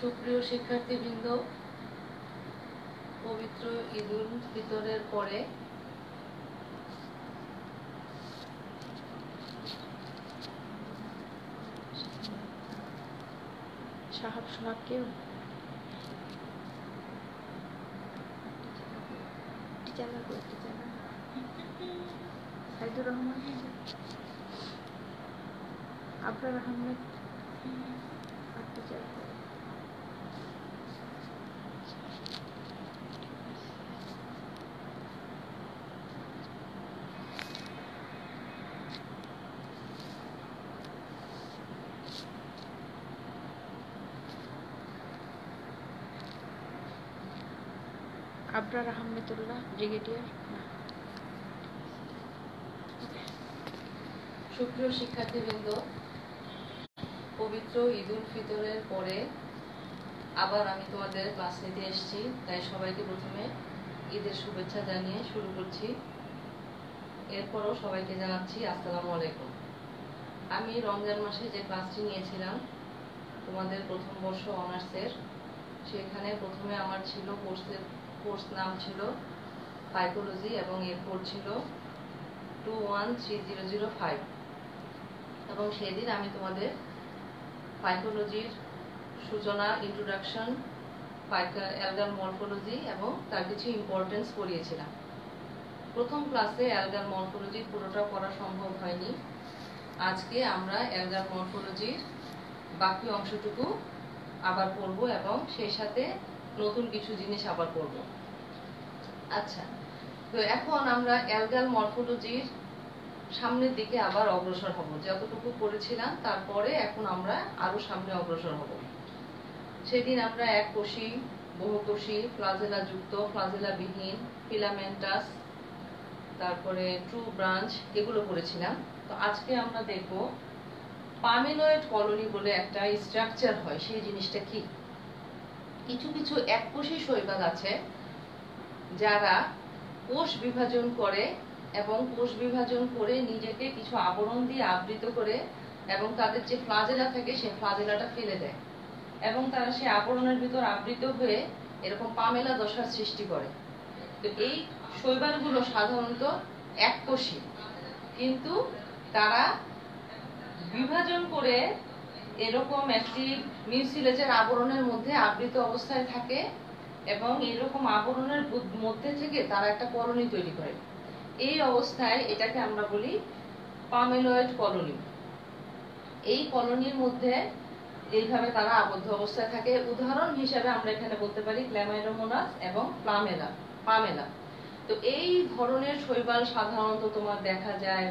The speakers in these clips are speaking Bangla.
সুপ্রিয় শিক্ষার্থীবৃন্দ, পবিত্র ঈদুল ফিতরের পরে সাইদুর রহমান, আবরার আহমেদ, আবরার আহমেদুল্লাহ, ব্রিগেডিয়ার। সুপ্রিয় শিক্ষার্থীবৃন্দ, পবিত্র ঈদুল ফিতরের পরে আবার আমি তোমাদের ক্লাস নিতে এসেছি, তাই সবাইকে প্রথমে ঈদের শুভেচ্ছা জানিয়ে শুরু করছি। এরপরও সবাইকে জানাচ্ছি আসসালামু আলাইকুম। আমি রমজান মাসে যে ক্লাসটি নিয়েছিলাম তোমাদের প্রথম বর্ষ অনার্সের, সেখানে প্রথমে আমার ছিল কোর্স নাম ছিল সাইকোলজি এবং এর কোড ছিল 213005 এবং সেদিন আমি তোমাদের সাইকোলজির সূচনা, ইন্ট্রোডাকশন, অ্যালগার মরফোলজি এবং তার কিছু ইম্পর্টেন্স পড়িয়েছিলাম। প্রথম ক্লাসে অ্যালগার মরফোলজি পুরোটা পড়া সম্ভব হয়নি। আজকে আমরা অ্যালগার মরফোলজির বাকি অংশটুকু আবার পড়ব এবং সেই সাথে নতুন কিছু জিনিস আবার পড়ব। আচ্ছা, তো এখন আমরা অ্যালগার মরফোলজির সামনের দিকে আবার অগ্রসর হব। যতটুকু পড়েছিলাম তারপরে এখন আমরা আরো সামনে অগ্রসর হব। সেদিন আমরা এককোষী, বহুকোষী, ফ্লাজেলা যুক্ত, ফ্লাজেলা বিহীন, ফিলামেন্টাস, তারপরে ট্রু ব্রাঞ্চ এগুলো পড়েছিলাম। তো আজকে আমরা দেখব পামেলয়েড কলোনি বলে একটা স্ট্রাকচার হয়, সেই জিনিসটা কি। কিছু কিছু এককোষী শৈবাল আছে যারা কোষ বিভাজন করে এবং কোষ বিভাজন করে নিজেকে কিছু আবরণ দিয়ে আবৃত করে এবং তাদের যে ফ্লাজেলা থাকে সেই ফ্লাজেলাটা ফেলে দেয় এবং তারা সেই আবরণের ভিতর আবৃত হয়ে এরকম পামেলা দশার সৃষ্টি করে। তো এই শৈবালগুলো সাধারণত এককোষী, কিন্তু তারা বিভাজন করে এরকম একটি মিউসিলেজের আবরণের মধ্যে আবৃত অবস্থায় থাকে এবং এরকম আবরণের মধ্যে থেকে তারা একটা কলোনি তৈরি করে। এই অবস্থায় এটাকে আমরা বলি পামেলয়েড কলোনি। এই কলোনির মধ্যে এইভাবে তারা আবদ্ধ অবস্থায় থাকে। উদাহরণ হিসেবে আমরা এখানে বলতে পারি ক্ল্যামাইডোমোনাস এবং পামেলা। তো এই ধরনের শৈবাল সাধারণত তোমার দেখা যায়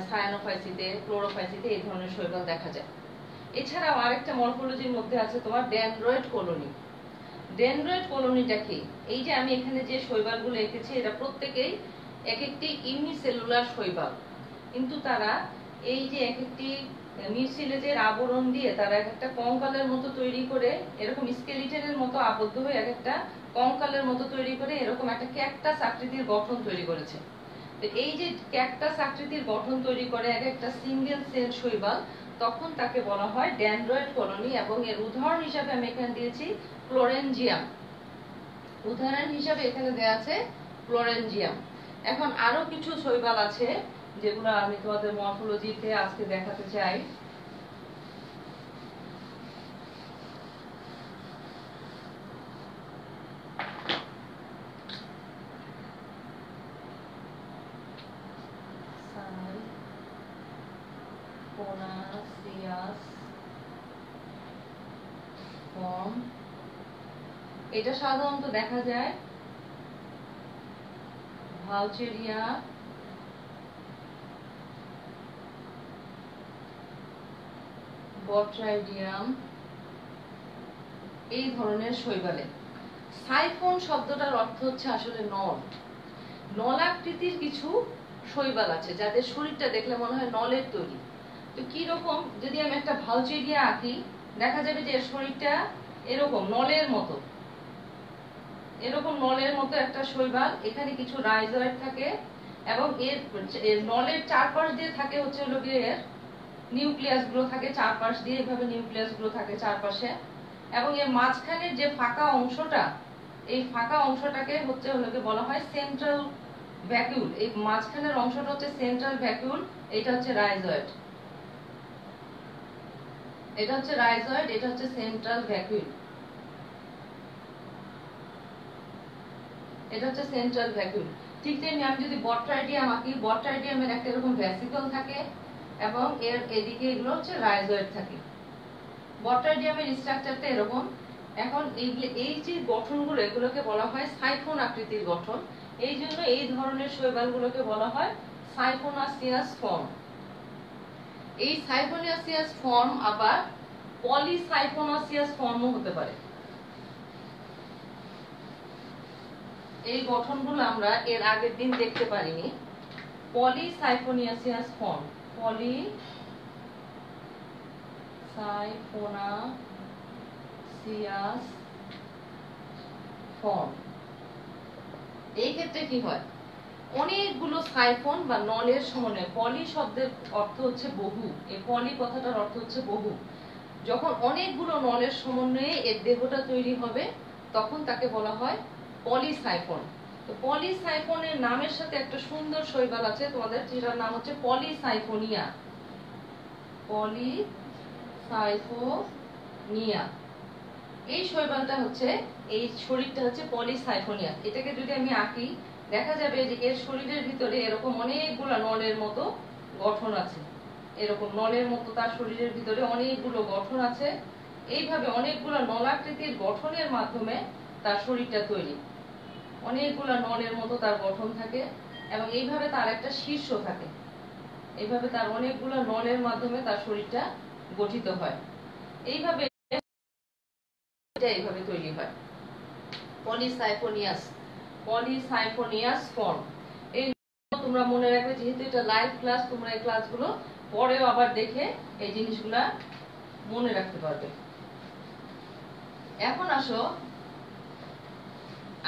সায়ানোফাইসিতে, ক্লোরোফাইসিতে, এই ধরনের শৈবাল দেখা যায়। এছাড়াও আরেকটা মরফোলজির মধ্যে আছে তোমার ডেনড্রয়েড কলোনি। ডেনড্রয়েড কলোনিটা কি? এই যে আমি এখানে যে শৈবালগুলো এঁকেছি এরা প্রত্যেকেই এক একটি ইউনিসেলুলার শৈবাল, কিন্তু তারা এই যে এক একটি মিউসিলেজের আবরণ দিয়ে তারা এক একটা কঙ্কালের মতো তৈরি করে, এরকম স্কেলিটনের মতো আবদ্ধ হয়ে এক একটা কঙ্কালের মতো তৈরি করে এরকম একটা ক্যাকটাস আকৃতির গঠন তৈরি করেছে। তো এই যে ক্যাকটাস আকৃতির গঠন তৈরি করে এক একটা সিঙ্গেল সেল শৈবাল, তখন তাকে বলা হয় ডেনড্রয়েড কলোনি। এবং এর উদাহরণ হিসাবে আমি এখানে দিয়েছি ফ্লোরেনজিয়াম। উদাহরণ হিসাবে এখানে দেয়া আছে ফ্লোরেনজিয়াম। এখন আরো কিছু শৈবাল আছে যেগুলো আমি তোমাদের মরফোলজিতে আজকে দেখাতে চাই। এটা সাধারণত দেখা যায় ভালচেরিয়া, বট্রাইডিয়াম, এই ধরনের শৈবালে। সাইফন শব্দটার অর্থ হচ্ছে আসলে নল। নলাকৃতির কিছু শৈবাল আছে যাদের শরীরটা দেখলে মনে হয় নলের তৈরি। তো কি রকম, যদি আমি একটা ভালচেরিয়া আঁকি, দেখা যাবে যে এর শরীরটা এরকম নলের মতো, এরকম নলের মতো একটা শৈবাল। এখানে কিছু রাইজয়েড থাকে এবং এর নলের চারপাশ দিয়ে থাকে হচ্ছে হলো গিয়ে এর নিউক্লিয়াস গুলো থাকে চারপাশ দিয়ে, এভাবে নিউক্লিয়াস গুলো থাকে চারপাশে। এবং এর মাঝখানের যে ফাঁকা অংশটা, এই ফাঁকা অংশটাকে হচ্ছে বলা হয় সেন্ট্রাল ভ্যাকুল। এই মাঝখানের অংশটা হচ্ছে সেন্ট্রাল ভ্যাকুল, এটা হচ্ছে রাইজয়েড, এটা হচ্ছে রাইজয়েড, এটা হচ্ছে সেন্ট্রাল ভ্যাকুল, এটা হচ্ছে সেন্ট্রাল ভ্যাকুল। ঠিক তেমনি আমি যদি বট্রাইডিয়াম আঁকি, বট্রাইডিয়ামের একটা এরকম ভ্যাসিকল থাকে এবং এর এদিকে এগুলো হচ্ছে রাইজয়েড থাকে। বট্রাইডিয়ামের স্ট্রাকচারটা এরকম। এখন এই যে গঠনগুলো, এগুলোকে বলা হয় সাইফন আকৃতির গঠন। এই জন্য এই ধরনের শৈবালগুলোকে বলা হয় সাইফোনাসিয়াস ফর্ম। এই সাইফোনাসিয়াস ফর্ম আবার পলিসাইফোনাসিয়াস ফর্মও হতে পারে। এই গঠনগুলো আমরা এর আগের দিন দেখতে পারিনি। পলিসাইফোনিয়াসিয়াস ফর্ম, পলিসাইফোনাসিয়াস ফর্ম। এই ক্ষেত্রে কি হয়, অনেকগুলো সাইফন বা নলের সমন্বয়ে, পলি শব্দের অর্থ হচ্ছে বহু, এই পলি কথাটার অর্থ হচ্ছে বহু। যখন অনেকগুলো নলের সমন্বয়ে এর দেহটা তৈরি হবে তখন তাকে বলা হয় পলিসাইফন। তো পলিসাইফনের নামের সাথে একটা সুন্দর শৈবাল আছে তোমাদের, যেটার নাম হচ্ছে পলিসাইফোনিয়া। পলিসাইফোনিয়া, এই শৈবালটা হচ্ছে, এই শরীরটা হচ্ছে পলিসাইফোনিয়া। এটাকে যদি আমি আঁকি, দেখা যাবে যে এর শরীরের ভিতরে এরকম অনেকগুলো নলের মতো গঠন আছে, এরকম নলের মতো তার শরীরের ভিতরে অনেকগুলো গঠন আছে। এইভাবে অনেকগুলো নলাকৃতির গঠনের মাধ্যমে তার শরীরটা তৈরি, অনেকগুলো নলের মতো তার গঠন থাকে এবং এইভাবে তার একটা শীর্ষ থাকে। এইভাবে তার অনেকগুলো নলের মাধ্যমে তার শরীরটা গঠিত হয়। এইভাবে এইভাবে তৈরি হয় পলিসাইফোনিয়াস ফর্ম। এই তোমরা মনে রাখবে, যেহেতু এটা লাইভ ক্লাস, তোমরা এই ক্লাসগুলো পরেও আবার দেখে এই জিনিসগুলা মনে রাখতে পারবে। এখন আসো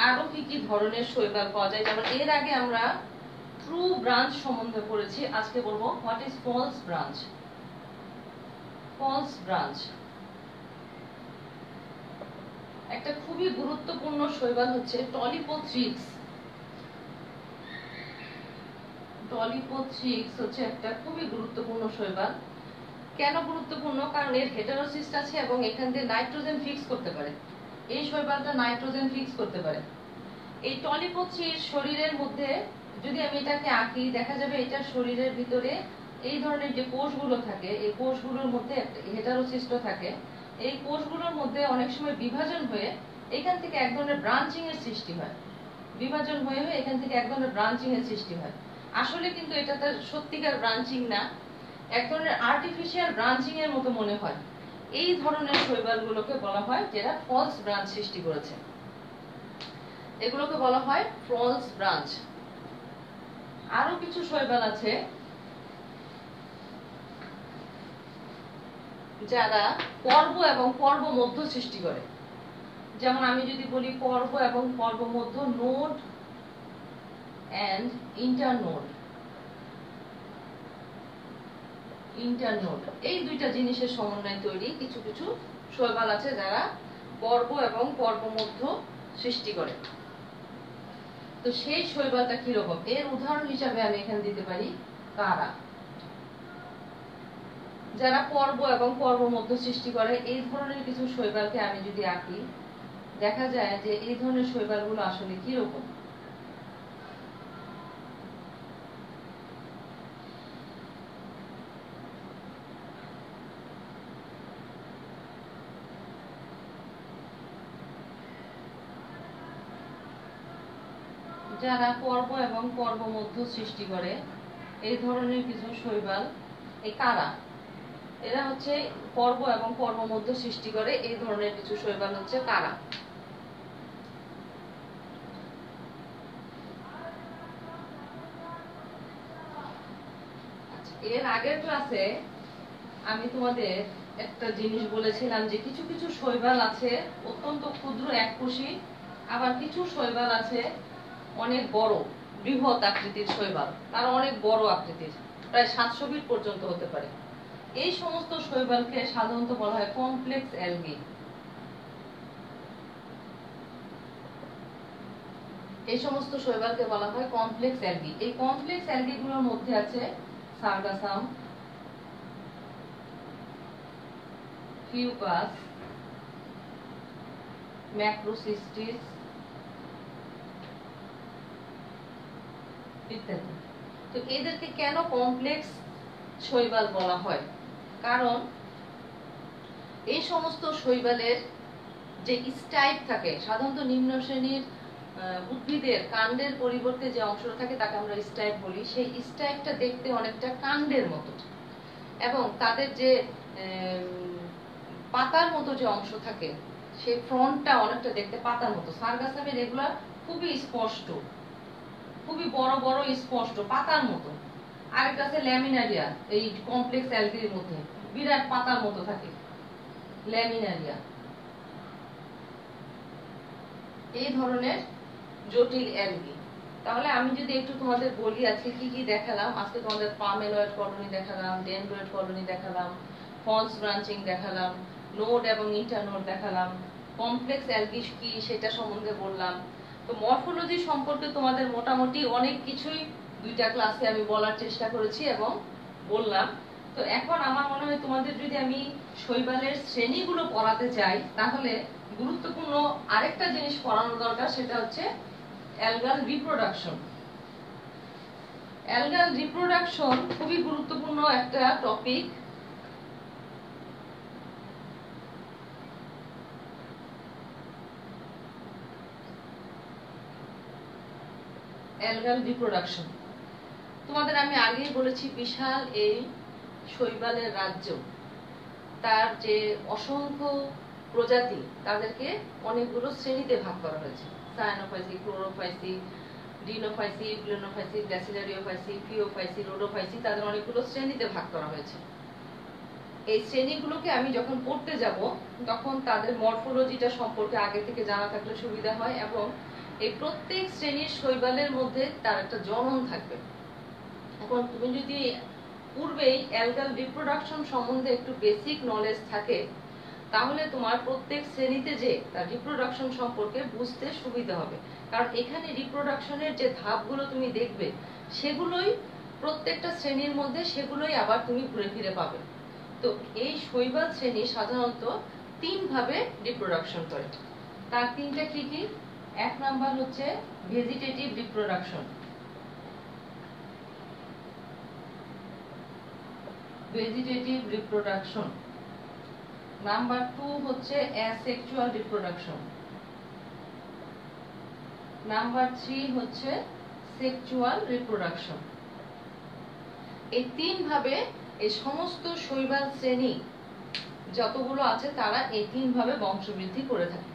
আরো কি কি ধরনের শৈবাল পাওয়া যায়। যেমন এর আগে আমরা ট্রু ব্রাঞ্চ সম্বন্ধে পড়েছি, আজকে বলবো what is false branch. False branch একটা খুবই গুরুত্বপূর্ণ শৈবাল হচ্ছে টলিপোথ্রিক্স। টলিপোথ্রিক্স হচ্ছে একটা খুবই গুরুত্বপূর্ণ শৈবাল। কেন গুরুত্বপূর্ণ? কারণ এর হেটারোসিস্ট আছে এবং এখান দিয়ে নাইট্রোজেন ফিক্স করতে পারে। এই শৈবালটা নাইট্রোজেন ফিক্স করতে পারে। এই টলিপোথ্রির শরীরের মধ্যে যদি আমি এটাকে আঁকি, দেখা যাবে এটার শরীরের ভিতরে এই ধরনের যে কোষগুলো থাকে, এই কোষগুলোর মধ্যে হেটারোসিস্ট থাকে। এই কোষগুলোর মধ্যে অনেক সময় বিভাজন হয়ে এখান থেকে এক ধরনের ব্রাঞ্চিং এর সৃষ্টি হয়, বিভাজন হয়ে হয়ে এখান থেকে এক ধরনের ব্রাঞ্চিং এর সৃষ্টি হয়। আসলে কিন্তু এটা তার সত্যিকার ব্রাঞ্চিং না, এক ধরনের আর্টিফিশিয়াল ব্রাঞ্চিং এর মতো মনে হয়। এই ধরনের শৈবালগুলোকে বলা হয় যেটা ফলস ব্রাঞ্চ সৃষ্টি করেছে, এগুলোকে বলা হয় ফলস ব্রাঞ্চ। আরো কিছু শৈবাল আছে যারা পর্ব এবং পর্ব মধ্য সৃষ্টি করে। যেমন আমি যদি বলি পর্ব এবং পর্ব মধ্য, নোড এন্ড ইন্টারনোড। ইন্টারনোড, এই দুইটা জিনিসের সমন্বয়ে তৈরি কিছু কিছু শৈবাল আছে যারা পর্ব এবং পর্ব মধ্য সৃষ্টি করে। তো সেই শৈবালটা কিরকম, এর উদাহরণ হিসাবে আমি এখানে দিতে পারি কারা। যারা পর্ব এবং পর্ব মধ্য সৃষ্টি করে, এই ধরনের কিছু শৈবালকে আমি যদি আঁকি, দেখা যায় যে এই ধরনের শৈবালগুলো আসলে কিরকম। যারা পর্ব এবং পর্ব মধ্য সৃষ্টি করে, এই ধরনের কিছু শৈবাল, এই কারা, এরা হচ্ছে পর্ব এবং পর্ব মধ্য সৃষ্টি করে। এই ধরনের কিছু শৈবাল হচ্ছে কারা। এর আগের ক্লাসে আমি তোমাদের একটা জিনিস বলেছিলাম যে কিছু কিছু শৈবাল আছে অত্যন্ত ক্ষুদ্র এককোষী, আবার কিছু শৈবাল আছে অনেক বড় বৃহৎ আকৃতির শৈবাল, তারা অনেক বড় আকৃতির, প্রায় 700 ফিট পর্যন্ত হতে পারে। এই সমস্ত শৈবালকে সাধারণত বলা হয় কমপ্লেক্স অ্যালগি। এই সমস্ত শৈবালকে বলা হয় কমপ্লেক্স অ্যালগি। এই কমপ্লেক্স অ্যালগিগুলোর মধ্যে আছে সার্গাসাম, ফিউকাস, ম্যাক্রোসিস্টিস ইত্যাদি। তো এদেরকে কেন কমপ্লেক্স শৈবাল বলা হয়? কারণ এই সমস্ত শৈবালের যে স্টাইপ থাকে, সাধারণত নিম্ন শ্রেণীর উদ্ভিদের কাণ্ডের পরিবর্তে যে অংশটা থাকে তাকে আমরা স্টাইপ বলি। সেই স্টাইপটা দেখতে অনেকটা কাণ্ডের মতো, এবং তাদের যে পাতার মতো যে অংশ থাকে সেই ফ্রন্টটা অনেকটা দেখতে পাতার মতো। সার্গাসামের এগুলা খুবই স্পষ্ট, খুবই বড় বড় স্পষ্ট পাতার মতো। আরেকটা আছে ল্যামিনারিয়া, এই কমপ্লেক্স অ্যালগির মধ্যে বিরাট পাতার মতো থাকে ল্যামিনারিয়া। এই ধরনের জটিল অ্যালগি। তাহলে আমি যদি একটু তোমাদের বলি আজকে কি কি দেখালাম। আজকে তোমাদের পামেলয়েড কলোনি দেখালাম, ডেনড্রয়েড কলোনি দেখালাম, ফলস ব্রাঞ্চিং দেখালাম, নোড এবং ইন্টারনোড দেখালাম, কমপ্লেক্স অ্যালগি কি সেটা সম্বন্ধে বললাম। তো মরফোলজি সম্পর্কে তোমাদের মোটামুটি অনেক কিছুই দুইটা ক্লাসে আমি বলার চেষ্টা করেছি এবং বললাম। তো এখন আমার মনে হয় তোমাদের যদি আমি শৈবালের শ্রেণীগুলো পড়াতে চাই, তাহলে গুরুত্বপূর্ণ আরেকটা জিনিস পড়ানো দরকার, সেটা হচ্ছে অ্যালগাল রিপ্রোডাকশন। অ্যালগাল রিপ্রোডাকশন খুবই গুরুত্বপূর্ণ একটা টপিক। অ্যালগাল রিপ্রোডাকশন তোমাদের আমি আগেই বলেছি, বিশাল এই শৈবালের রাজ্য, তার যে অসংখ্য প্রজাতি, তাদেরকে অনেকগুলো শ্রেণীতে ভাগ করা হয়েছে। সায়ানোফাইসি, ক্লোরোফাইসি, ডিনোফাইসি, ইউগ্লোনোফাইসি, ব্যাসিলারিওফাইসি, ফিওফাইসি, রোডোফাইসি, তাদের অনেকগুলো শ্রেণীতে ভাগ করা হয়েছে। এই শ্রেণীগুলোকে আমি যখন পড়তে যাব তখন তাদের মরফোলজিটা সম্পর্কে আগে থেকে জানা থাকলে সুবিধা হয়, এবং এই প্রত্যেক শ্রেণীর শৈবালের মধ্যে তার একটা জনন থাকবে। এখন তুমি যদি পূর্বেই অ্যালগাল রিপ্রোডাকশন সম্বন্ধে একটু বেসিক নলেজ থাকে, তাহলে তোমার প্রত্যেক শ্রেণীতে যে তার রিপ্রোডাকশন সম্পর্কে বুঝতে সুবিধা হবে। কারণ এখানে রিপ্রোডাকশনের যে ধাপগুলো তুমি দেখবে, সেগুলোই প্রত্যেকটা শ্রেণীর মধ্যে সেগুলোই আবার তুমি ঘুরে ফিরে পাবে। তো এই শৈবাল শ্রেণী সাধারণত তিন ভাবে রিপ্রোডাকশন করে। তার তিনটা কি কি? এক নাম্বার হচ্ছে vegetative reproduction, vegetative reproduction. Number 2 হচ্ছে অ্যাসেক্সুয়াল রিপ্রোডাকশন। নাম্বার 3 হচ্ছে সেক্সুয়াল রিপ্রোডাকশন। এই তিন ভাবে এই সমস্ত শৈবাল শ্রেণী যতগুলো আছে তারা এই তিন ভাবে বংশবৃদ্ধি করে থাকে।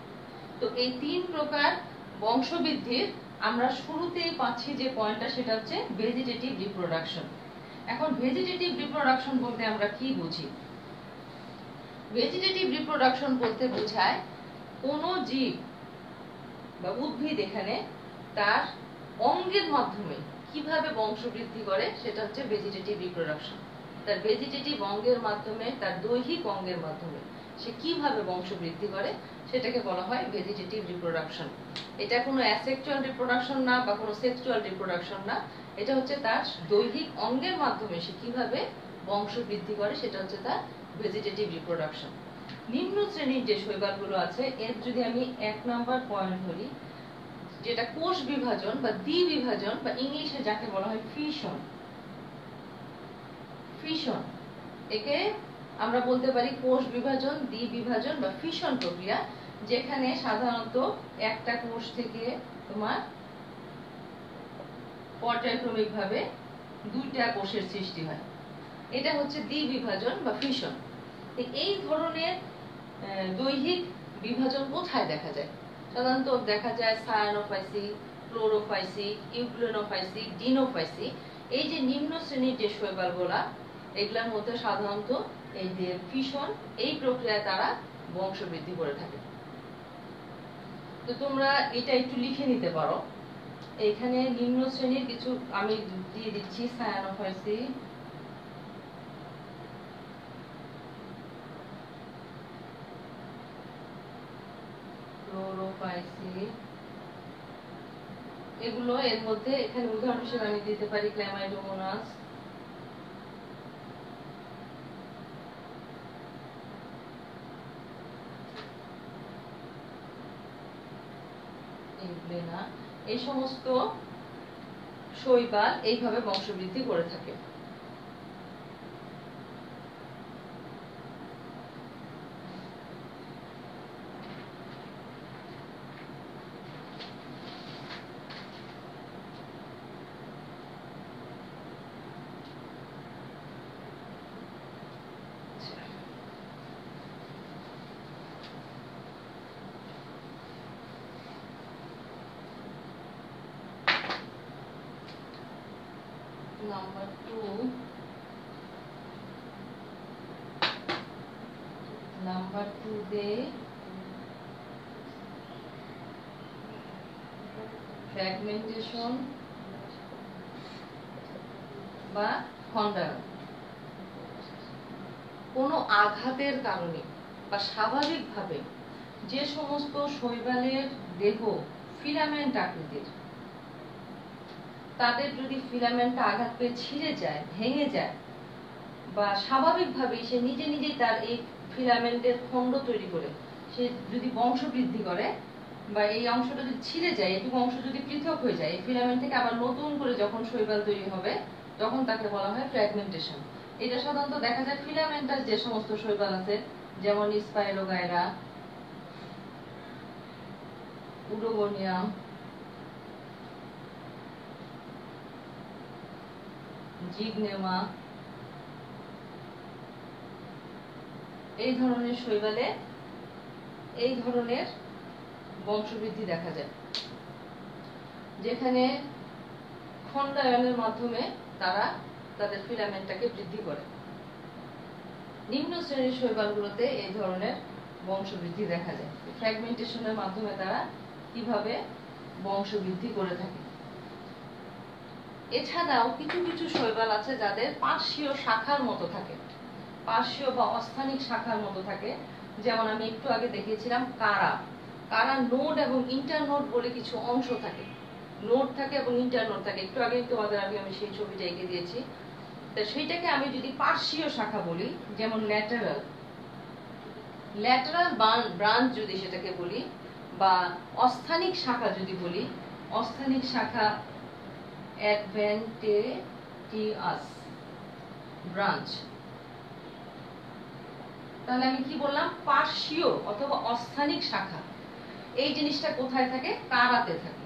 তো এই তিন প্রকার বংশবৃদ্ধির আমরা শুরুতেই পাচ্ছি যে পয়েন্টটা, সেটা হচ্ছে ভেজিটেটিভ রিপ্রোডাকশন। এখন ভেজিটেটিভ রিপ্রোডাকশন বলতে আমরা কি বুঝি? ভেজিটেটিভ রিপ্রোডাকশন বলতে বোঝায় কোন জীব বা উদ্ভিদ এখানে তার অঙ্গের মাধ্যমে কিভাবে বংশবৃদ্ধি করে, সেটা হচ্ছে ভেজিটেটিভ রিপ্রোডাকশন। তার ভেজিটেটিভ অঙ্গের মাধ্যমে, তার দৈহিক অঙ্গের মাধ্যমে সে কিভাবে বংশবৃদ্ধি করে, সেটাকে বলা হয় ভেজিটেটিভ রিপ্রোডাকশন। এটা কোনো অ্যাসেক্সুয়াল রিপ্রোডাকশন না বা কোনো সেক্সুয়াল রিপ্রোডাকশন না, এটা হচ্ছে তার দৈহিক অঙ্গের মাধ্যমে সে কিভাবে বংশবৃদ্ধি করে, সেটা হচ্ছে তার ভেজিটেটিভ রিপ্রোডাকশন। নিম্ন শ্রেণীর যে শৈবালগুলো আছে, এর যদি আমি এক নাম্বার পয়েন্ট ধরি, যেটা কোষ বিভাজন বা দ্বিবিভাজন, বা ইংলিশে যাকে বলা হয় ফিশন। ফিশন, একে আমরা বলতে পারি কোষ বিভাজন, দ্বিবিভাজন বা ফিশন প্রক্রিয়া, যেখানে সাধারণত একটা কোষ থেকে তোমার পর্যায়ক্রমিকভাবে দুইটা কোষের সৃষ্টি হয়। এটা হচ্ছে দ্বিবিভাজন বা ফিশন। এই ধরনের দৈহিক বিভাজন কোথায় দেখা যায়? সাধারণত দেখা যায় সায়ানোফাইসি, ক্লোরোফাইসি, ইউগ্লোনোফাইসি, ডিনোফাইসি। এই যে নিম্ন শ্রেণীর যে শৈবালগুলা, এগুলোর মধ্যে সাধারণত এই যে ফিশন, এই প্রক্রিয়ায় তারা বংশবৃদ্ধি করে থাকে। তো তোমরা এটা একটু লিখে নিতে পারো। এখানে নিম্ন শ্রেণীর কিছু আমি দিয়ে দিচ্ছি, সায়ানোফাইসি, ক্লোরোফাইসি, এগুলো এর মধ্যে এখানে উদাহরণ হিসেবে আমি দিতে পারি ক্ল্যামাইডোমোনাস, এই সমস্ত শৈবাল এইভাবে বংশবৃদ্ধি করে থাকে। Number 2, তে ফ্র্যাগমেন্টেশন বা খণ্ডায়ন কোনো আঘাতের কারণে বা স্বাভাবিকভাবে যে সমস্ত শৈবালের দেহ ফিলামেন্ট আকৃতির, তাদের যদি ফিলামেন্টটা আঘাত পেয়ে ছিঁড়ে যায়, ভেঙে যায়, বা স্বাভাবিকভাবেই সে নিজে নিজেই তার এই ফিলামেন্টের খণ্ড তৈরি করে সে যদি বংশ বৃদ্ধি করে, বা এই অংশটা যদি ছিঁড়ে যায়, এটুকু অংশ যদি পৃথক হয়ে যায়, এই ফিলামেন্ট থেকে আবার নতুন করে যখন শৈবাল তৈরি হবে তখন তাকে বলা হয় ফ্র্যাগমেন্টেশন। এটা সাধারণত দেখা যায় ফিলামেন্টাস যে সমস্ত শৈবাল আছে, যেমন স্পাইরোগাইরা, উডোগোনিয়াম, জিগনেমা, এই ধরনের শৈবালে এই ধরনের বংশবৃদ্ধি দেখা যায়, যেখানে খণ্ডায়নের মাধ্যমে তারা তাদের ফিলামেন্টটাকে বৃদ্ধি করে। নিম্ন শ্রেণীর শৈবালগুলোতে এই ধরনের বংশবৃদ্ধি দেখা যায়। ফ্র্যাগমেন্টেশনের মাধ্যমে তারা কিভাবে বংশবৃদ্ধি করে থাকে। এছাড়াও কিছু কিছু শৈবাল আছে যাদের পার্শ্বীয় শাখার মতো থাকে, পার্শ্বীয় বা অস্থানিক শাখার মতো থাকে। যেমন আমি একটু আগে দেখিয়েছিলাম কারা নোড এবং ইন্টারনোড বলে কিছু অংশ থাকে, নোড থাকে এবং ইন্টারনোড থাকে। একটু আগে তোমাদের আগে আমি সেই ছবিটা এঁকে দিয়েছি। তো সেইটাকে আমি যদি পার্শ্বীয় শাখা বলি, যেমন ল্যাটারাল ব্রাঞ্চ যদি সেটাকে বলি, বা অস্থানিক শাখা যদি বলি, অস্থানিক শাখা অ্যাডভেন্টেটিয়াস ব্রাঞ্চ, তাহলে আমি কি বললাম? পার্শ্বীয় অথবা অস্থানিক শাখা। এই জিনিসটা কোথায় থাকে? কারাতে থাকে।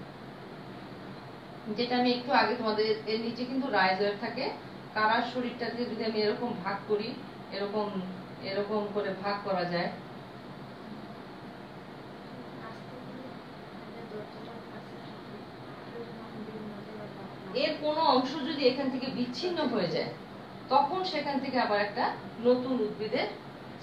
যেটা আমি একটু আগে তোমাদের, এর নিচে কিন্তু রাইজয়েড থাকে। কারার শরীরটাকে যদি আমি এরকম ভাগ করি, এরকম এরকম করে ভাগ করা যায়, এর কোনো অংশ যদি এখান থেকে বিচ্ছিন্ন হয়ে যায়, তখন সেখান থেকে আবার একটা নতুন উদ্ভিদের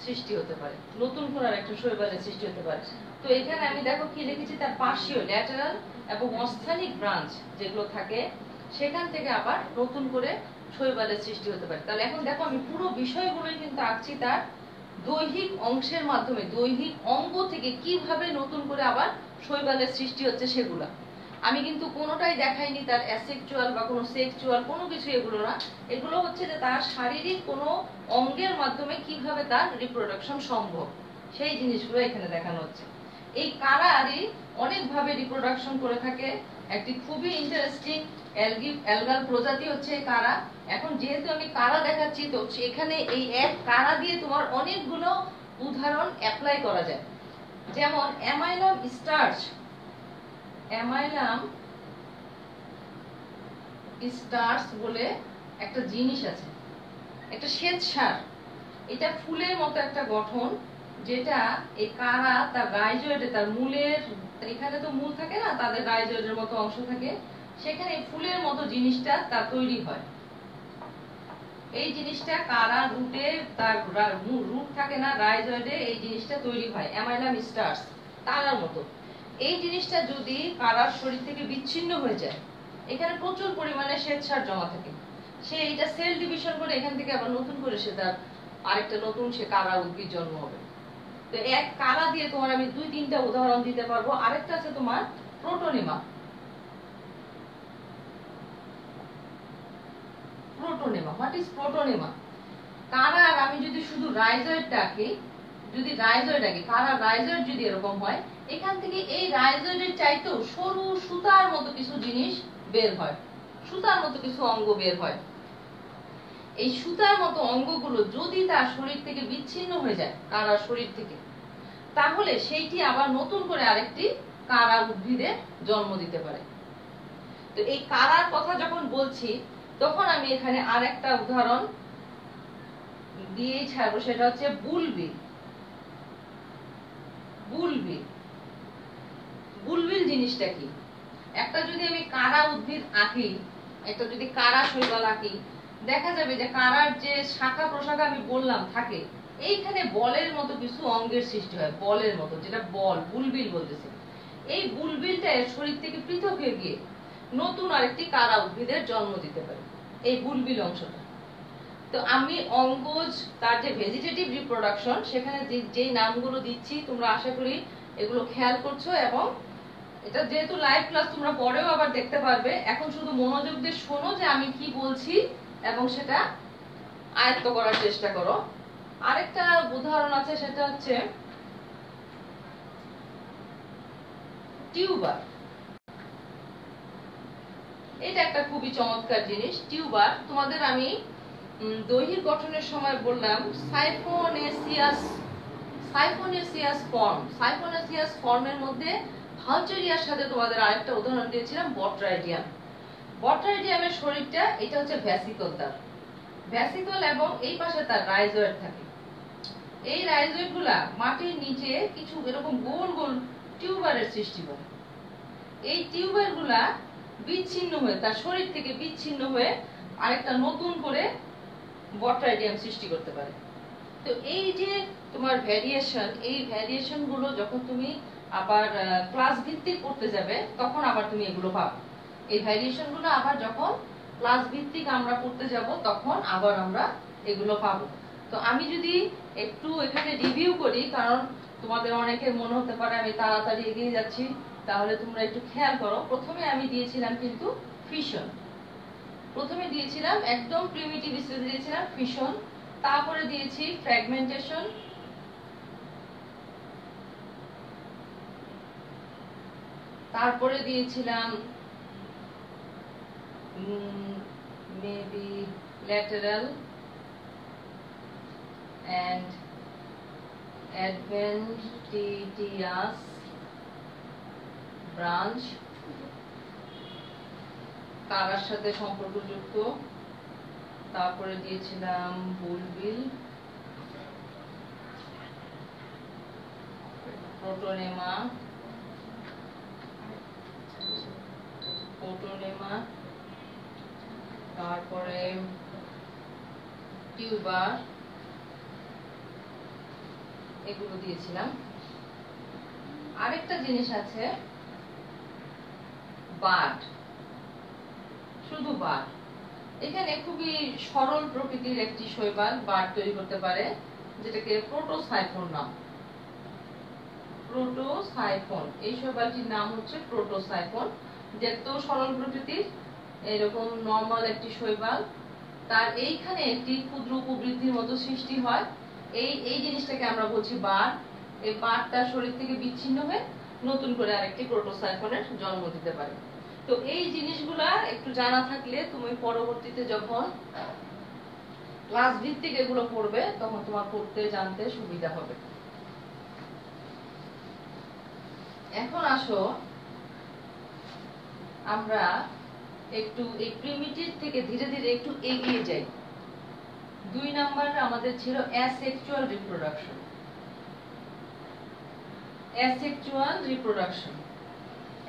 সৃষ্টি হতে পারে, নতুন করে একটা শৈবালের সৃষ্টি হতে পারে। তো এখানে আমি দেখো কি লিখেছি, তার পার্শ্বীয় ল্যাটারাল এবং অস্থানিক ব্রাঞ্চ যেগুলো থাকে, সেখান থেকে আবার নতুন করে শৈবালের সৃষ্টি হতে পারে। তাহলে এখন দেখো আমি পুরো বিষয়গুলোই কিন্তু আঁকছি তার দৈহিক অংশের মাধ্যমে, দৈহিক অঙ্গ থেকে কিভাবে নতুন করে আবার শৈবালের সৃষ্টি হচ্ছে সেগুলা। আমি কিন্তু কোনোটাই দেখাইনি তার অ্যাসেক্সুয়াল বা কোনো সেক্সুয়াল কোনো কিছু, এগুলো না। এগুলো হচ্ছে যে তার শারীরিক কোনো অঙ্গের মাধ্যমে কিভাবে তার রিপ্রোডাকশন সম্ভব, সেই জিনিসগুলো এখানে দেখানো হচ্ছে। এই কারারই অনেকভাবে রিপ্রোডাকশন করে থাকে। একটি খুবই ইন্টারেস্টিং অ্যালগাল প্রজাতি হচ্ছে এই কারা। এখন যেহেতু আমি কারা দেখাচ্ছি, তো এখানে এই এক কারা দিয়ে তোমার অনেকগুলো উদাহরণ অ্যাপ্লাই করা যায়। যেমন অ্যামাইলাম স্টার্চ, অ্যামাইলাম স্টার্চ বলে একটা জিনিস আছে, একটা শ্বেতসার। এটা ফুলের মতো একটা গঠন, যেটা এই কারা তার রাইজয়েডে, তার মূলের এখানে তো মূল থাকে না, তাদের রাইজয়েডের মতো অংশ থাকে, সেখানে ফুলের মতো জিনিসটা তার তৈরি হয়। এই জিনিসটা কারা রুটে, তার রুট থাকে না, রাইজয়েডে এই জিনিসটা তৈরি হয়, অ্যামাইলাম স্টার্চ তারার মতো। এই জিনিসটা যদি কারার শরীর থেকে বিচ্ছিন্ন হয়ে যায়, এখানে প্রচুর পরিমাণে শ্বেতসার জমা থাকে, সে এটা সেল ডিভিশন করে এখান থেকে আবার নতুন করে সে তার আরেকটা নতুন সে কারা উদ্ভিদ জন্ম হবে। তো এক কারা দিয়ে তোমার আমি 2-3টা উদাহরণ দিতে পারবো। আরেকটা আছে তোমার প্রোটোনেমা। প্রোটোনেমা। What is প্রোটোনেমা? কারার আমি যদি শুধু রাইজয়েড ডাকি, কারার রাইজয়েড যদি এরকম হয়, এখান থেকে এই রাইজয়েডের চাইতেও সরু সুতার মতো কিছু জিনিস বের হয়, সুতার মতো কিছু অঙ্গ বের হয়। এই সুতার মতো অঙ্গগুলো যদি তার শরীর থেকে বিচ্ছিন্ন হয়ে যায়, কারার শরীর থেকে, তাহলে সেইটি আবার নতুন করে আরেকটি কারা উদ্ভিদের জন্ম দিতে পারে। তো এই কারার কথা যখন বলছি, তখন আমি এখানে আরেকটা উদাহরণ দিয়ে ছাড়বো, সেটা হচ্ছে বুলবিল। বুলবিল জিনিসটা কি? একটা যদি আমি কারা উদ্ভিদ আঁকি, একটা যদি কারা শৈবাল আঁকি, দেখা যাবে যে কারার যে শাখা প্রশাখা আমি বললাম থাকে, এইখানে বলের মতো কিছু অঙ্গের সৃষ্টি হয়, বলের মতো, যেটা বল, বুলবিল বলতেছে। এই বুলবিলটা এর শরীর থেকে পৃথক হয়ে গিয়ে নতুন আরেকটি কারা উদ্ভিদের জন্ম দিতে পারে, এই বুলবিল অংশটা। তো আমি অঙ্গজ, তার যে ভেজিটেটিভ রিপ্রোডাকশন, সেখানে যে নামগুলো দিচ্ছি তোমরা আশা করি এগুলো খেয়াল করছো, এবং এটা যেহেতু লাইভ ক্লাস তোমরা পরেও আবার দেখতে পারবে, এখন শুধু মনোযোগ দিয়ে শোনো যে আমি কি বলছি এবং সেটা আয়ত্ত করার চেষ্টা করো। আরেকটা উদাহরণ আছে, সেটা হচ্ছে টিউবার। এটা একটা খুবই চমৎকার জিনিস। টিউবার তোমাদের আমি দৈহিক গঠনের সময় বললাম সাইফোনেসিয়াস ফর্মের মধ্যে ভালচেরিয়ার সাথে তোমাদের আরেকটা উদাহরণ দিয়েছিলাম, বট্রাইডিয়াম। বট্রাইডিয়ামের শরীরটা, এটা হচ্ছে ভ্যাসিকল, তার ভ্যাসিকল, এবং এই পাশে তার রাইজয়েড থাকে। এই রাইজয়েড গুলা মাটির নিচে কিছু এরকম গোল গোল টিউবারের সৃষ্টি করে। এই টিউবার গুলা বিচ্ছিন্ন হয়ে, তার শরীর থেকে বিচ্ছিন্ন হয়ে আরেকটা নতুন করে বট্রাইডিয়াম সৃষ্টি করতে পারে। তো এই যে তোমার ভ্যারিয়েশন, এই ভ্যারিয়েশন গুলো যখন তুমি আবার ক্লাস ভিত্তিক করতে যাবে, তখন আবার তুমি এগুলো পাবে। এই ভ্যারিয়েশন গুলো আবার যখন ক্লাস ভিত্তিক আমরা করতে যাব, তখন আবার আমরা এগুলো পাবো। তো আমি যদি একটু এখানে রিভিউ করি, কারণ তোমাদের অনেকের মনে হতে পারে আমি তাড়াতাড়ি এগিয়ে যাচ্ছি, তাহলে তোমরা একটু খেয়াল করো। প্রথমে আমি দিয়েছিলাম কিন্তু ফিশন, প্রথমে দিয়েছিলাম একদম প্রিমিটিভ স্টেজে দিয়েছিলাম ফিশন, তারপরে দিয়েছি ফ্র্যাগমেন্টেশন, তারপরে দিয়েছিলাম maybe lateral and adventitious branch, কারার সাথে সম্পর্কযুক্ত। তারপরে দিয়েছিলাম বুলবিল, প্রোটোনেমা, তারপরে টিউবার, এগুলো দিয়েছিলাম। আরেকটা জিনিস আছে, বাড, শুধু বাড। এখানে খুবই সরল প্রকৃতির একটি শৈবাল বাড তৈরি করতে পারে, যেটাকে প্রোটোসাইফন নাম, প্রোটোসাইফন। এই শৈবালটির নাম হচ্ছে প্রোটোসাইফন। যেহেতু সরল প্রকৃতির, এরকম নরমাল একটি শৈবাল, তার এইখানে একটি ক্ষুদ্র উপবৃদ্ধির মতো সৃষ্টি হয়। এই জিনিসটাকে আমরা বলছি বাড। এই বাড তার শরীর থেকে বিচ্ছিন্ন হয়ে নতুন করে আরেকটি প্রোটোসাইফনের জন্ম দিতে পারে। তো এই জিনিসগুলা একটু জানা থাকলে তুমি পরবর্তীতে যখন ক্লাস ভিত্তিক এগুলো পড়বে, তখন তোমার পড়তে জানতে সুবিধা হবে। এখন আসো আমরা একটু এই প্রিমিটিভ থেকে ধীরে ধীরে একটু এগিয়ে যাই। 2 নাম্বার আমাদের ছিল অ্যাসেক্সুয়াল রিপ্রোডাকশন।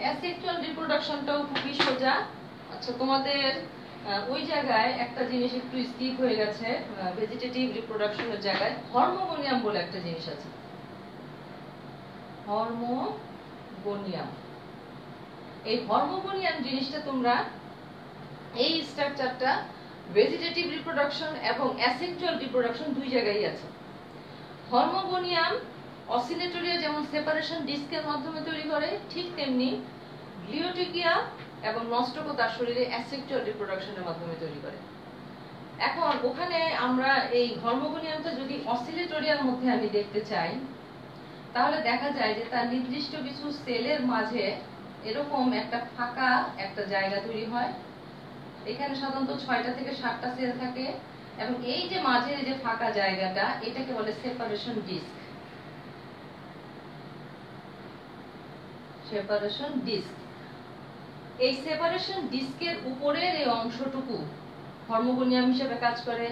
অ্যাসেক্সুয়াল রিপ্রোডাকশনটাও খুবই সোজা। আচ্ছা, তোমাদের ওই জায়গায় একটা জিনিস একটু স্কিপ হয়ে গেছে, ভেজিটেটিভ রিপ্রোডাকশনের জায়গায় হরমোগোনিয়াম বলে একটা জিনিস আছে। হরমোগোনিয়াম, এই হরমোগোনিয়াম জিনিসটা তোমরা, এই স্ট্রাকচারটা ভেজিটেটিভ রিপ্রোডাকশন এবং অ্যাসেক্সুয়াল রিপ্রোডাকশন দুই জায়গায় আছে। হরমোগোনিয়াম অসিলেটরিয়া যেমন সেপারেশন ডিস্কের মাধ্যমে তৈরি করে, ঠিক তেমনি গ্লিওটিকিয়া এবং নস্টকো তার শরীরে অ্যাসেক্সুয়াল রিপ্রোডাকশনের মাধ্যমে তৈরি করে। এখন ওখানে আমরা এই হরমোগোনিয়ামটা যদি অসিলেটরিয়ার মধ্যে আমি দেখতে চাই, তাহলে দেখা যায় যে তার নির্দিষ্ট কিছু সেলের মাঝে এরকম একটা ফাঁকা একটা জায়গা তৈরি হয়। এখানে সাধারণত 6টা থেকে 7টা সেল থাকে, এবং এই যে মাঝের যে ফাঁকা জায়গাটা, এটাকে বলে সেপারেশন ডিস্ক। সেপারেশন ডিস্ক, এই সেপারেশন ডিস্কের উপরের এই অংশটুকু হরমোগোনিয়াম হিসেবে কাজ করে,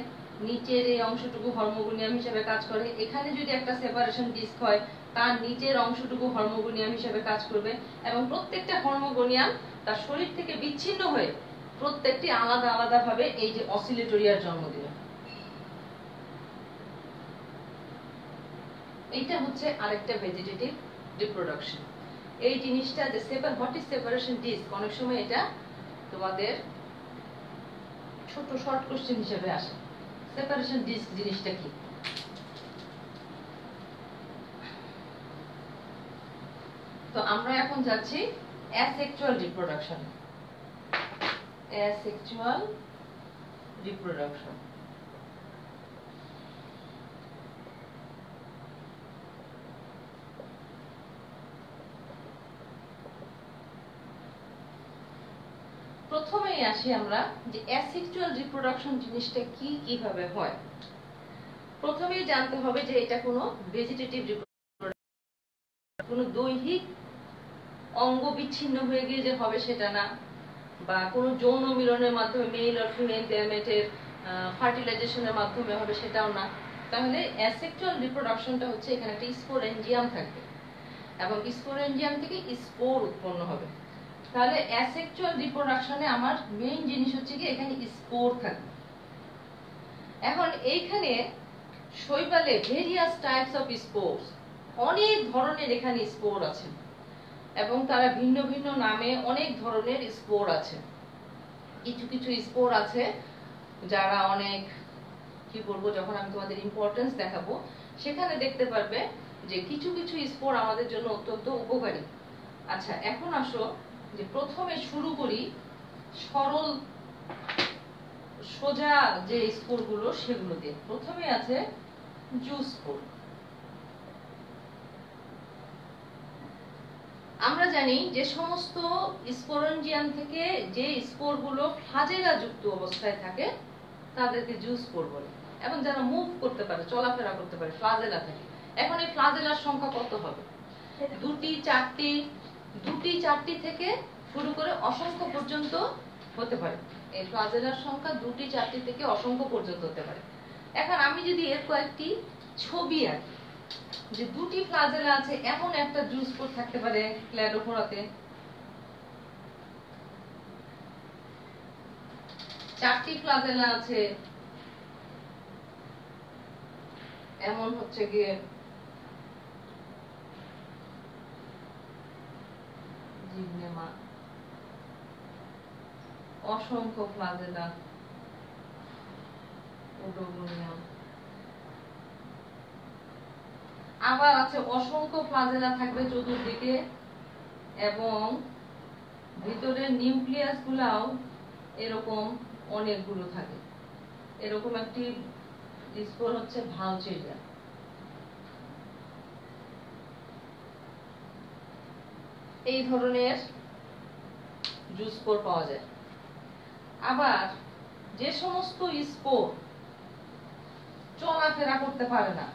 নিচের এই অংশটুকু হরমোগোনিয়াম হিসেবে কাজ করে। এখানে যদি একটা সেপারেশন ডিস্ক হয়, তার নিচের অংশটুকু হরমোগোনিয়াম হিসেবে কাজ করবে, এবং প্রত্যেকটা হরমোগোনিয়াম তার শরীর থেকে বিচ্ছিন্ন হয়ে প্রত্যেকটি আলাদা আলাদা ভাবে এই যে অসিলেটরিয়ার জন্ম দিবে। এইটা হচ্ছে আরেকটা ভেজিটেটিভ রিপ্রোডাকশন। এই জিনিসটা যে হোয়াট ইজ সেপারেশন ডিস্ক, অনেক সময় এটা তোমাদের ছোট শর্ট কোশ্চেন হিসেবে আসে। সেপারেশন ডিস্ক জিনিসটা কি? তো আমরা এখন যাচ্ছি অ্যাসেক্সুয়াল রিপ্রোডাকশন। অ্যাসেক্সুয়াল রিপ্রোডাকশন, প্রথমেই আসি আমরা যে অ্যাসেক্সুয়াল রিপ্রোডাকশন জিনিসটা কি, কিভাবে হয়। প্রথমেই জানতে হবে যে এটা কোনো ভেজিটেটিভ রিপ্রোডাকশন, কোনো দৈহিক অঙ্গ বিচ্ছিন্ন হয়ে গিয়ে যে হবে সেটা না, বা কোনো যৌন মিলনের মাধ্যমে মেল আর ফিমেল গ্যামেটের ফার্টিলাইজেশনের মাধ্যমে হবে সেটাও না। তাহলে অ্যাসেক্সুয়াল রিপ্রোডাকশনটা হচ্ছে এখানে একটা স্পোরেঞ্জিয়াম থাকবে, এবং স্পোরেঞ্জিয়াম থেকে স্পোর উৎপন্ন হবে। তাহলে অ্যাসেক্সুয়াল রিপ্রোডাকশনে আমার মেইন জিনিস হচ্ছে কি এখানে স্পোর থাকবে। এখন এইখানে শৈবালে ভেরিয়াস টাইপস অফ স্পোরস, অনেক ধরনের এখানে স্পোর আছে, এবং তারা ভিন্ন ভিন্ন নামে অনেক ধরনের স্পোর আছে। কিছু কিছু স্পোর আছে যারা অনেক, কি বলবো, যখন আমি তোমাদের ইম্পর্টেন্স দেখাবো সেখানে দেখতে পারবে যে কিছু কিছু স্পোর আমাদের জন্য অত্যন্ত উপকারী। আচ্ছা, এখন আসো যে প্রথমে শুরু করি সরল সোজা যে স্পোর গুলো সেগুলো দিয়ে। প্রথমে আছে জুস্পোর। আমরা জানি যে সমস্ত স্পোরেঞ্জিয়াম থেকে যে স্পোর গুলো ফ্লাজেলা যুক্ত অবস্থায় থাকে তাদেরকে জুস্পোর বলে, এবং যারা মুভ করতে পারে, চলাফেরা করতে পারে, ফ্লাজেলা থাকে। এখন এই ফ্লাজেলার সংখ্যা কত হবে? দুটি চারটি থেকে শুরু করে অসংখ্য পর্যন্ত হতে পারে। এই ফ্লাজেলার সংখ্যা 2টি 4টি থেকে অসংখ্য পর্যন্ত হতে পারে। এখন আমি যদি এর কয়েকটি ছবি আঁকি, যে 2টি ফ্লাজেলা আছে এমন একটা জুস্পোর থাকতে পারে ক্ল্যাডোফোরাতে, 4টি ফ্লাজেলা আছে এমন হচ্ছে গিয়ে জিমনেমা, অসংখ্য ফ্লাজেলা ওডোগোনিয়াম, আবার আছে অসংখ্য ফ্লাজেলা থাকবে চতুর্দিকে, এবং ভিতরের নিউক্লিয়াস গুলাও এরকম অনেকগুলো থাকে। এরকম একটি স্পোর হচ্ছে ভালচেরিয়া। এই ধরনের জুস্পোর পাওয়া যায়। আবার যে সমস্ত স্পোর চলাফেরা করতে পারে না,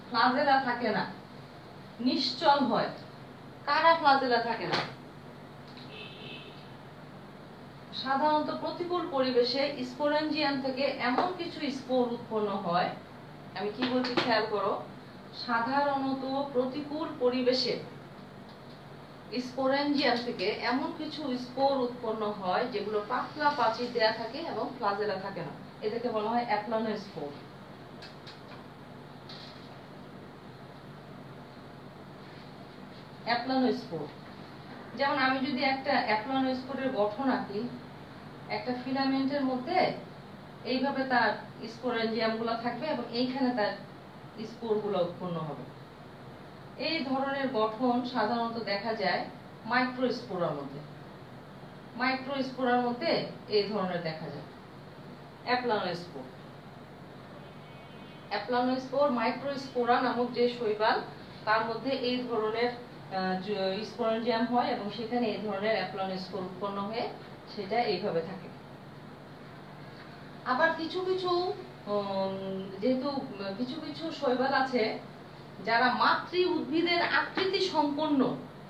ফ্লাজেলা থাকে না, নিশ্চল হয়, কারা ফ্লাজেলা থাকে না? সাধারণত প্রতিকূল পরিবেশে স্পোরেঞ্জিয়াম থেকে এমন কিছু স্পোর উৎপন্ন হয়, আমি কি বলছি খেয়াল করো, সাধারণত প্রতিকূল পরিবেশে স্পোরেঞ্জিয়াম থেকে এমন কিছু স্পোর উৎপন্ন হয় যেগুলো পাতলা প্রাচীর দেয়া থাকে এবং ফ্লাজেলা থাকে না। এটাকে বলা হয় অ্যাপ্লানোস্পোর। অ্যাপ্লানোস্পোর, যেমন আমি যদি একটা অ্যাপ্লানোস্পোরের গঠন আঁকি, একটা ফিলামেন্টের মধ্যে এইভাবে তার স্পোরেঞ্জিয়াম গুলো থাকবে এবং এইখানে তার স্পোর গুলো উৎপন্ন হবে। এই ধরনের গঠন সাধারণত দেখা যায় মাইক্রোস্পোরার মধ্যে। মাইক্রোস্পোরার মধ্যে এই ধরনের দেখা যায় অ্যাপ্লানোস্পোর। অ্যাপ্লানোস্পোর মাইক্রোস্পোরা নামক যে শৈবাল, তার মধ্যে এই ধরনের স্পোরেঞ্জিয়াম হয় এবং সেখানে এই ধরনের অ্যাপ্লানোস্পোর উৎপন্ন হয়ে সেটা এইভাবে থাকে। আবার কিছু কিছু যেহেতু কিছু কিছু শৈবাল আছে যারা মাতৃ উদ্ভিদের আকৃতি সম্পন্ন,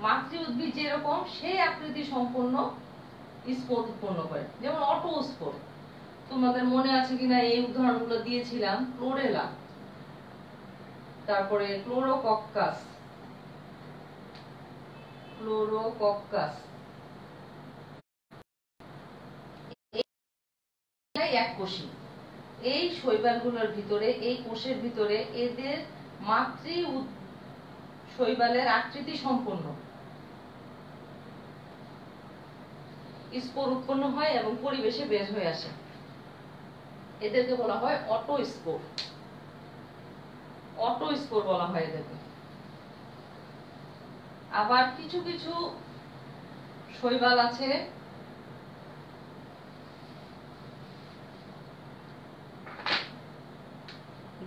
মাতৃ উদ্ভিদ যেরকম সেই আকৃতি সম্পন্ন স্পোর উৎপন্ন করে, যেমন অটোস্পোর। তোমাদের মনে আছে কিনা এই উদাহরণগুলো দিয়েছিলাম, ক্লোরেলা, তারপরে ক্লোরোকক্কাস, এককোষী। এই শৈবালগুলোর ভিতরে, এই কোষের ভিতরে এদের মাতৃ শৈবালের আকৃতি সম্পন্ন স্পোর উৎপন্ন হয় এবং পরিবেশে বের হয়ে আসে। এদেরকে বলা হয় অটোস্পোর, অটোস্পোর বলা হয় এদেরকে। আবার কিছু কিছু শৈবাল আছে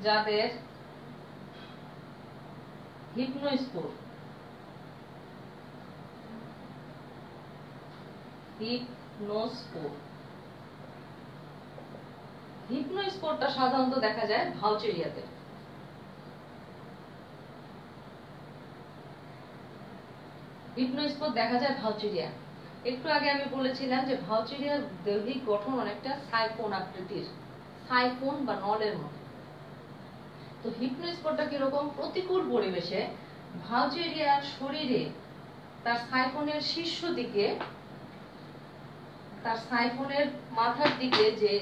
যাদের হিপনোস্পোর, হিপনোস্পোরটা সাধারণত দেখা যায় ভাউচেরিয়াতে। হিপনোস্পোর দেখা যায় ভাউচেরিয়া। একটু আগে আমি বলেছিলাম যে ভাউচেরিয়ার দৈহিক গঠন অনেকটা সাইফোন আকৃতির, সাইফোন বা নলের মতো। তো হিপনোস্পোরটা কিরকম? প্রতিকূল পরিবেশে ভাউচেরিয়ার শরীরে তার সাইফোনের শীর্ষ দিকে, তার সাইফোনের মাথার দিকে যে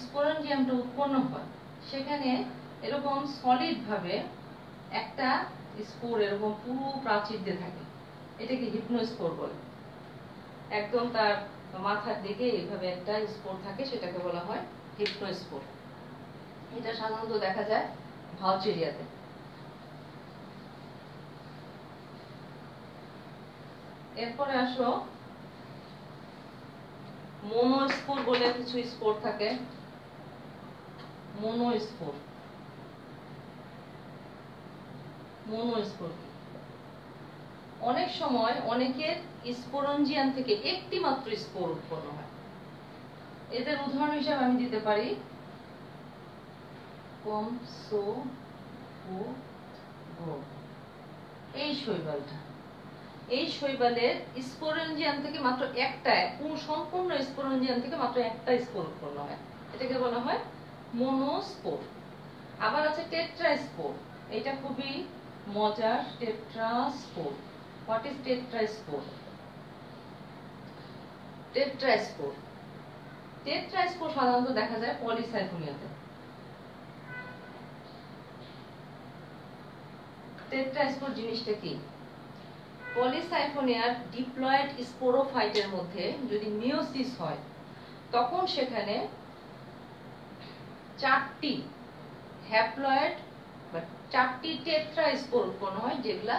স্পোরেঞ্জিয়ামটা উৎপন্ন হয়, সেখানে এরকম সলিড ভাবে একটা স্পোর এরকম পুরো প্রাচীর দিয়ে থাকে। এটাকে হিপনোস্পোর বলে। একদম তার মাথার দিকে এইভাবে একটা স্পোর থাকে, সেটাকে বলা হয় হিপনোস্পোর। এটা সাধারণত দেখা যায় ভাউচেরিয়াতে। এরপরে আসো মোনোস্পোর বলে কিছু স্পোর থাকে। মোনোস্পোর, মোনোস্পোর অনেক সময় অনেকের স্পোরেঞ্জিয়াম থেকে একটি মাত্র স্পোর উৎপন্ন হয়। এদের উদাহরণ হিসেবে আমি দিতে পারি এই শৈবালটা। এই শৈবালের স্পোরেঞ্জিয়াম থেকে মাত্র একটা, সম্পূর্ণ স্পোরেঞ্জিয়াম থেকে মাত্র একটা স্পোর উৎপন্ন হয়, এটাকে বলা হয় মোনোস্পোর। আবার আছে টেট্রাস্পোর, এটা খুবই মজার। টেট্রাস্পোর, হোয়াট ইজ টেট্রাস্পোর? টেট্রাস্পোর, টেট্রাস্পোর সাধারণত দেখা যায় পলিসাইফোনিয়াতে। টেট্রাস্পোর জিনিসটা কি? পলিসাইফোনিয়ার ডিপ্লয়েড স্পোরোফাইটের মধ্যে যদি মিওসিস হয়, তখন সেখানে চারটি হ্যাপ্লয়েড বা চারটি টেট্রা স্পোর উৎপন্ন হয়, যেগুলা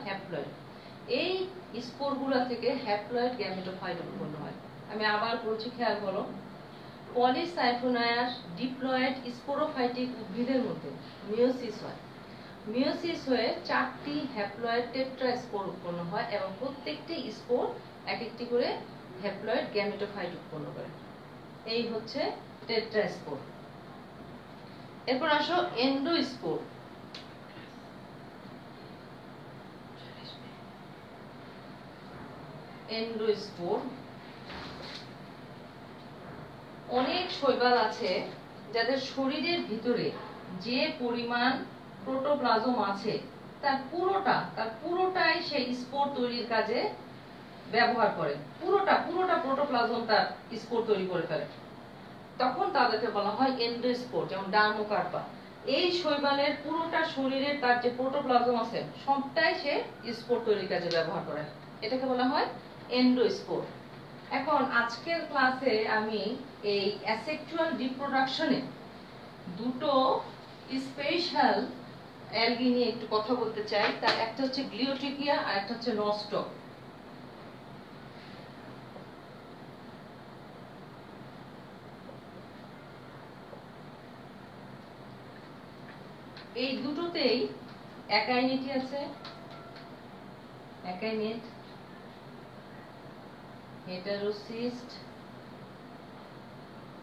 হ্যাপ্লয়েড। এই স্পোরগুলা থেকে হ্যাপ্লয়েড গ্যামেটোফাইট উৎপন্ন হয়। আমি আবার বলছি, খেয়াল করো। পলিসাইফোনিয়ার ডিপ্লয়েড স্পোরোফাইটিক উদ্ভিদের মধ্যে মিওসিস হয়। মিওসিস হয়ে চারটি হ্যাপ্লয়েড টেট্রা স্পোর উৎপন্ন হয় এবং প্রত্যেকটি স্পোর এক একটি করে হ্যাপ্লয়েড গ্যামেটোফাইট উৎপন্ন করে। এই হচ্ছে টেট্রা স্পোর। এরপর আসো এন্ডোস্পোর। এন্ডোস্পোর অনেক শৈবাল আছে যাদের শরীরের ভিতরে যে পরিমাণ প্রোটোপ্লাজম আছে তার পুরোটাই সেই স্পোর তৈরির কাজে ব্যবহার করে। পুরোটা প্রোটোপ্লাজম তার স্পোর তৈরি করে ফেলে। তখন তাদেরকে বলা হয় এন্ডোস্পোর। যেমন ডার্মোকার্পা, এই শৈবালের পুরোটা শরীরের তার যে প্রোটোপ্লাজম আছে সবটাই সে স্পোর তৈরির কাজে ব্যবহার করে, এটাকে বলা হয় এন্ডোস্পোর। এখন আজকের ক্লাসে আমি এই অ্যাসেক্সুয়াল রিপ্রোডাকশনে দুটো স্পেশাল অ্যালগি নিয়ে একটু কথা বলতে চাই। তার একটা হচ্ছে গ্লিওট্রিকিয়া আর একটা হচ্ছে নস্টক। এই দুটোতেই একাইনেটি আছে, একাইনেট, হেটারোসিস্ট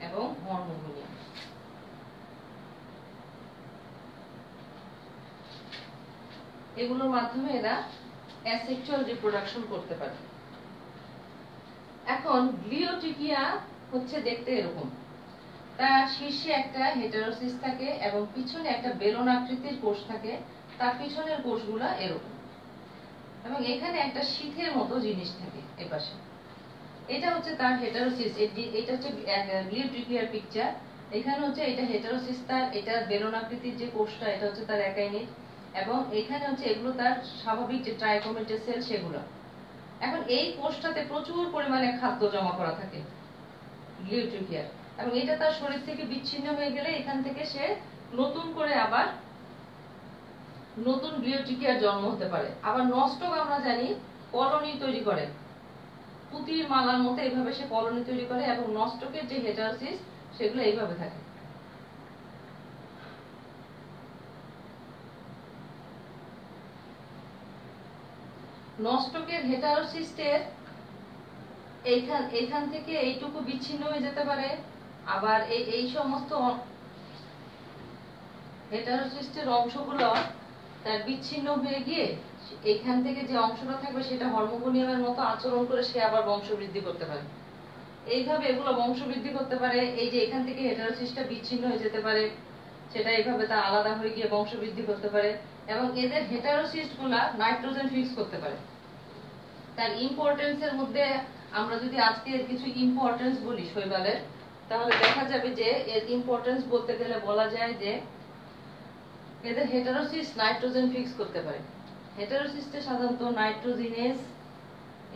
এবং হর্মোগোনিয়াম। এগুলোর মাধ্যমে এরা অ্যাসেক্সুয়াল রিপ্রোডাকশন করতে পারে। এখন গ্লিওট্রিকিয়া হচ্ছে দেখতে এরকম, তার শীর্ষে একটা হেটারোসিস থাকে এবং পিছনে একটা বেলন আকৃতির কোষ থাকে, তার পিছনের কোষগুলা এরকম, এবং এখানে একটা শীথের মতো জিনিস থাকে এপাশে। এটা হচ্ছে তার হেটারোসিস, এটা হচ্ছে গ্লিওট্রিকিয়ার পিকচার। এখানে হচ্ছে এটা হেটারোসিস, তার এটা বেলন আকৃতির যে কোষটা এটা হচ্ছে তার একাইনেট, এবং এখানে হচ্ছে এগুলো তার স্বাভাবিক যে ট্রাইকোমেটাস সেল সেগুলো। এখন এই কোষটাতে প্রচুর পরিমাণে খাদ্য জমা করা থাকে গ্লিওট্রিকিয়ার, এবং এটা তার শরীর থেকে বিচ্ছিন্ন হয়ে গেলে এখান থেকে সে নতুন করে আবার নতুন গ্লিওট্রিকিয়ার জন্ম হতে পারে। আবার নষ্টক আমরা জানি কলোনি তৈরি করে, পুতির মালার মতো এইভাবে সে কলোনি তৈরি করে, এবং নষ্টকের যে হেটারোসিস সেগুলো এইভাবে থাকে। নষ্টকের হেটারোসিস্টের এইখান থেকে এইটুকু বিচ্ছিন্ন হয়ে যেতে পারে, আবার এই সমস্ত হেটারোসিস্টের অংশগুলো তার বিচ্ছিন্ন হয়ে গিয়ে এখান থেকে যে অংশটা থাকবে সেটা হর্মোগোনিয়ামের মতো আচরণ করে সে আবার বংশবৃদ্ধি করতে পারে। এইভাবে এগুলো বংশবৃদ্ধি করতে পারে। এই যে এখান থেকে হেটারোসিসটা বিচ্ছিন্ন হয়ে যেতে পারে, সেটা এইভাবে তা আলাদা হয়ে গিয়ে বংশবৃদ্ধি করতে পারে, এবং এদের হেটারোসিস্টগুলা নাইট্রোজেন ফিক্স করতে পারে। তার ইম্পর্টেন্সের মধ্যে আমরা যদি আজকে কিছু ইম্পর্টেন্স বলি শৈবালের, তাহলে দেখা যাবে যে এর ইম্পর্টেন্স বলতে গেলে বলা যায় যে এদের হেটারোসিস নাইট্রোজেন ফিক্স করতে পারে। হেটারোসিস্টে সাধারণত নাইট্রোজিনেজ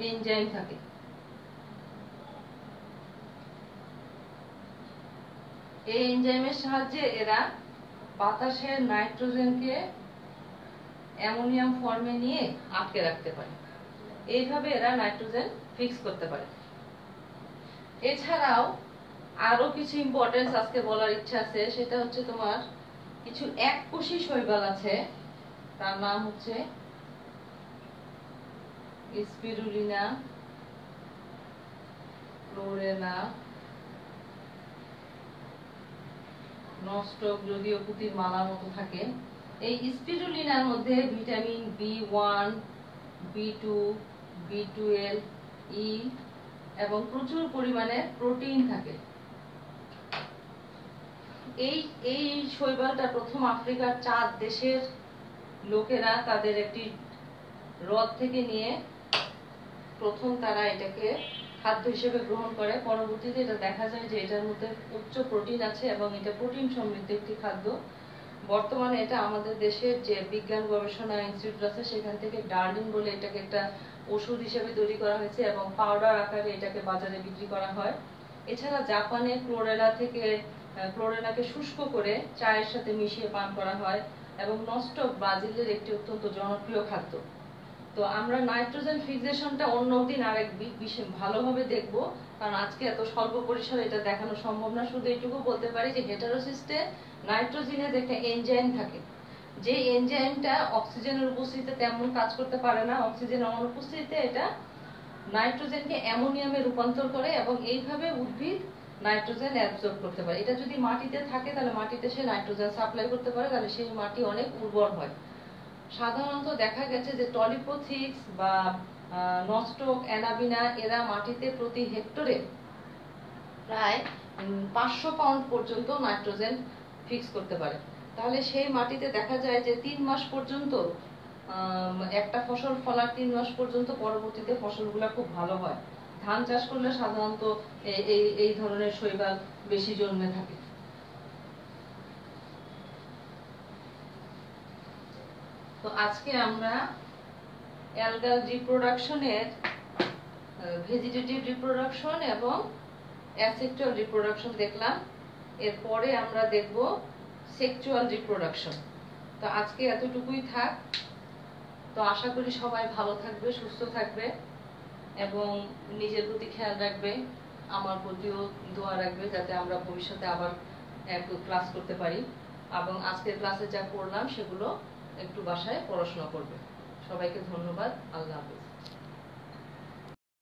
এনজাইম থাকে। এই এনজাইমের সাহায্যে এরা বাতাসের নাইট্রোজেনকে অ্যামোনিয়াম ফর্মে নিয়ে আটকে রাখতে পারে। এইভাবে এরা নাইট্রোজেন ফিক্স করতে পারে। এছাড়াও আরো কিছু ইম্পর্টেন্স আজকে বলার ইচ্ছা আছে, সেটা হচ্ছে তোমার কিছু এককোষী শৈবাল আছে, তার নাম হচ্ছে স্পিরুলিনা, ক্লোরেলা, নষ্টক যদিও পুতির মালার মতো থাকে। এই স্পিরুলিনার মধ্যে vitamin B1, B2, B12, E এবং প্রচুর পরিমাণে প্রোটিন থাকে। এই শৈবালটা প্রথম আফ্রিকার চাঁদ দেশের লোকেরা তাদের একটি হ্রদ থেকে নিয়ে প্রথম তারা এটাকে খাদ্য হিসেবে গ্রহণ করে। পরবর্তীতে এটা দেখা যায় যে এটার মধ্যে উচ্চ প্রোটিন আছে এবং এটা প্রোটিন সমৃদ্ধ একটি খাদ্য। বর্তমানে এটা আমাদের দেশের যে বিজ্ঞান গবেষণা ইনস্টিটিউট আছে সেখান থেকে ডার্লিন বলে এটাকে একটা ওষুধ হিসেবে তৈরি করা হয়েছে এবং পাউডার আকারে এটাকে বাজারে বিক্রি করা হয়। এছাড়া জাপানে ক্লোরেলাকে শুষ্ক করে চায়ের সাথে মিশিয়ে পান করা হয়, এবং নষ্টক ব্রাজিলের একটি অত্যন্ত জনপ্রিয় খাদ্য। তো আমরা নাইট্রোজেন ফিক্সেশনটা অন্য দিন আরেক ভালোভাবে দেখব, কারণ আজকে এত স্বল্প পরিসরে এটা দেখানো সম্ভব না। শুধু এইটুকু বলতে পারি যে হেটারোসিস্টে নাইট্রোজেনের একটা এনজাইম থাকে, যে এনজাইমটা অক্সিজেনের উপস্থিতিতে তেমন কাজ করতে পারে না। অক্সিজেনের অনুপস্থিতিতে এটা নাইট্রোজেনকে অ্যামোনিয়ামে রূপান্তর করে এবং এইভাবে উদ্ভিদ নাইট্রোজেন অ্যাবজর্ব করতে পারে। এটা যদি মাটিতে থাকে তাহলে মাটিতে সে নাইট্রোজেন সাপ্লাই করতে পারে, তাহলে সেই মাটি অনেক উর্বর হয়। সাধারণত দেখা গেছে যে টলিপোথিক্স বা নস্টক, অ্যানাবিনা এরা মাটিতে প্রতি হেক্টরে প্রায় 500 পাউন্ড পর্যন্ত নাইট্রোজেন ফিক্স করতে পারে। তাহলে সেই মাটিতে দেখা যায় যে 3 মাস পর্যন্ত একটা ফসল ফলার 3 মাস পর্যন্ত পরবর্তীতে ফসলগুলো খুব ভালো হয়। ধান চাষ করলে সাধারণত এই ধরনের শৈবাল বেশি জন্মে থাকে। তো আজকে আমরা অ্যালগাল রিপ্রোডাকশনের ভেজিটেটিভ রিপ্রোডাকশন এবং অ্যাসেক্সুয়াল রিপ্রোডাকশন দেখলাম। এরপরে আমরা দেখব সেক্সুয়াল রিপ্রোডাকশন। তো আজকে এতটুকুই থাক। তো আশা করি সবাই ভালো থাকবে, সুস্থ থাকবে এবং নিজের প্রতি খেয়াল রাখবে। আমার প্রতিও দোয়া রাখবে যাতে আমরা ভবিষ্যতে আবার ক্লাস করতে পারি। এবং আজকের ক্লাসে যা পড়লাম সেগুলো একটু বাসায় পড়াশোনা করবে। সবাইকে ধন্যবাদ। আল্লাহ হাফেজ।